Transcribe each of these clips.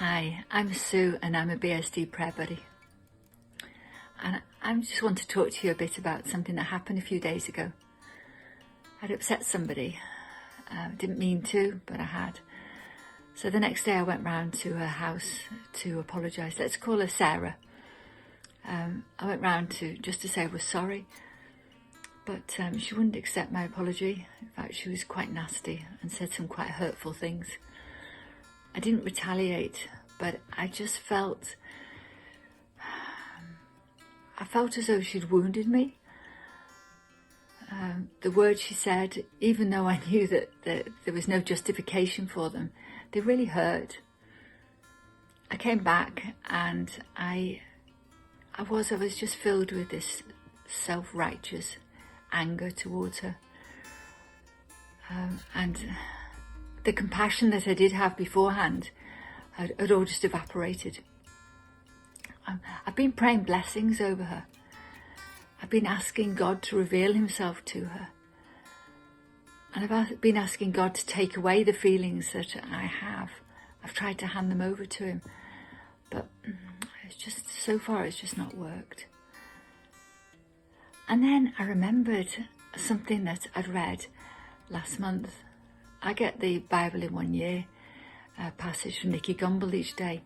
Hi, I'm Sue and I'm a BSD prayer buddy. And I just want to talk to you a bit about something that happened a few days ago. I'd upset somebody. Didn't mean to, but I had. So the next day I went round to her house to apologise. Let's call her Sarah. I went round just to say I was sorry, but she wouldn't accept my apology. In fact, she was quite nasty and said some quite hurtful things. I didn't retaliate, but I just felt as though she'd wounded me. The words she said, even though I knew that there was no justification for them, they really hurt. I came back and I was just filled with this self-righteous anger towards her. And the compassion that I did have beforehand had all just evaporated. I've been praying blessings over her. I've been asking God to reveal himself to her. And I've been asking God to take away the feelings that I have. I've tried to hand them over to him. But so far it's just not worked. And then I remembered something that I'd read last month. I get the Bible in 1 year, a passage from Nicky Gumbel each day.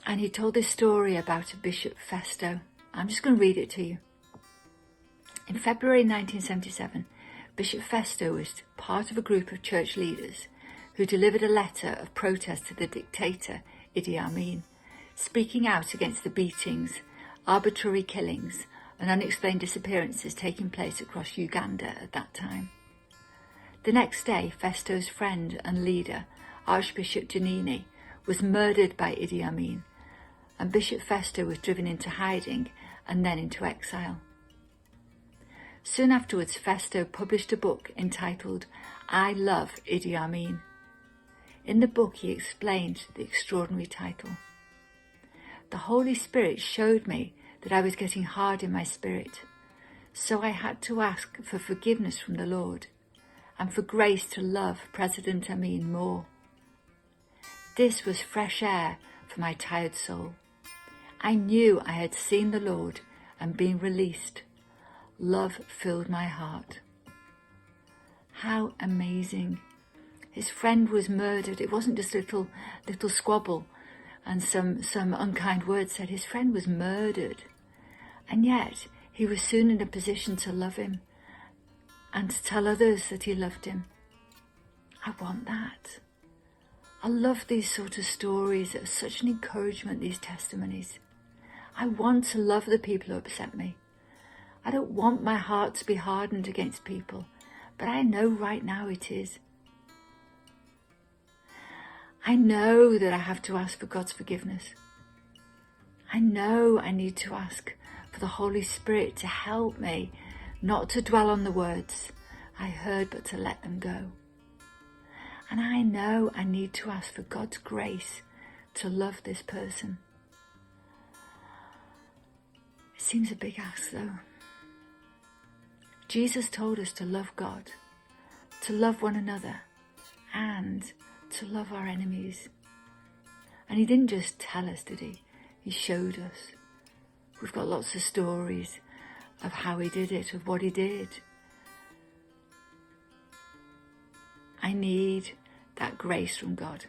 And he told this story about a Bishop Festo. I'm just going to read it to you. In February 1977, Bishop Festo was part of a group of church leaders who delivered a letter of protest to the dictator Idi Amin, speaking out against the beatings, arbitrary killings and unexplained disappearances taking place across Uganda at that time. The next day, Festo's friend and leader, Archbishop Giannini, was murdered by Idi Amin, and Bishop Festo was driven into hiding and then into exile. Soon afterwards, Festo published a book entitled I Love Idi Amin. In the book, he explained the extraordinary title. The Holy Spirit showed me that I was getting hard in my spirit, so I had to ask for forgiveness from the Lord and for grace to love President Amin more. This was fresh air for my tired soul. I knew I had seen the Lord and been released. Love filled my heart. How amazing. His friend was murdered. It wasn't just a little squabble and some unkind words said. His friend was murdered. And yet he was soon in a position to love him and to tell others that he loved him. I want that. I love these sort of stories. It's such an encouragement, these testimonies. I want to love the people who upset me. I don't want my heart to be hardened against people, but I know right now it is. I know that I have to ask for God's forgiveness. I know I need to ask for the Holy Spirit to help me not to dwell on the words I heard, but to let them go. And I know I need to ask for God's grace to love this person. It seems a big ask though. Jesus told us to love God, to love one another, and to love our enemies. And he didn't just tell us, did he? He showed us. We've got lots of stories of how he did it, of what he did. I need that grace from God.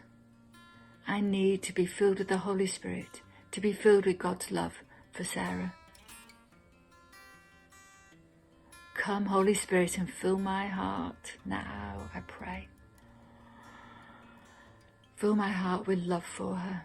I need to be filled with the Holy Spirit, to be filled with God's love for Sarah. Come, Holy Spirit, and fill my heart now, I pray. Fill my heart with love for her.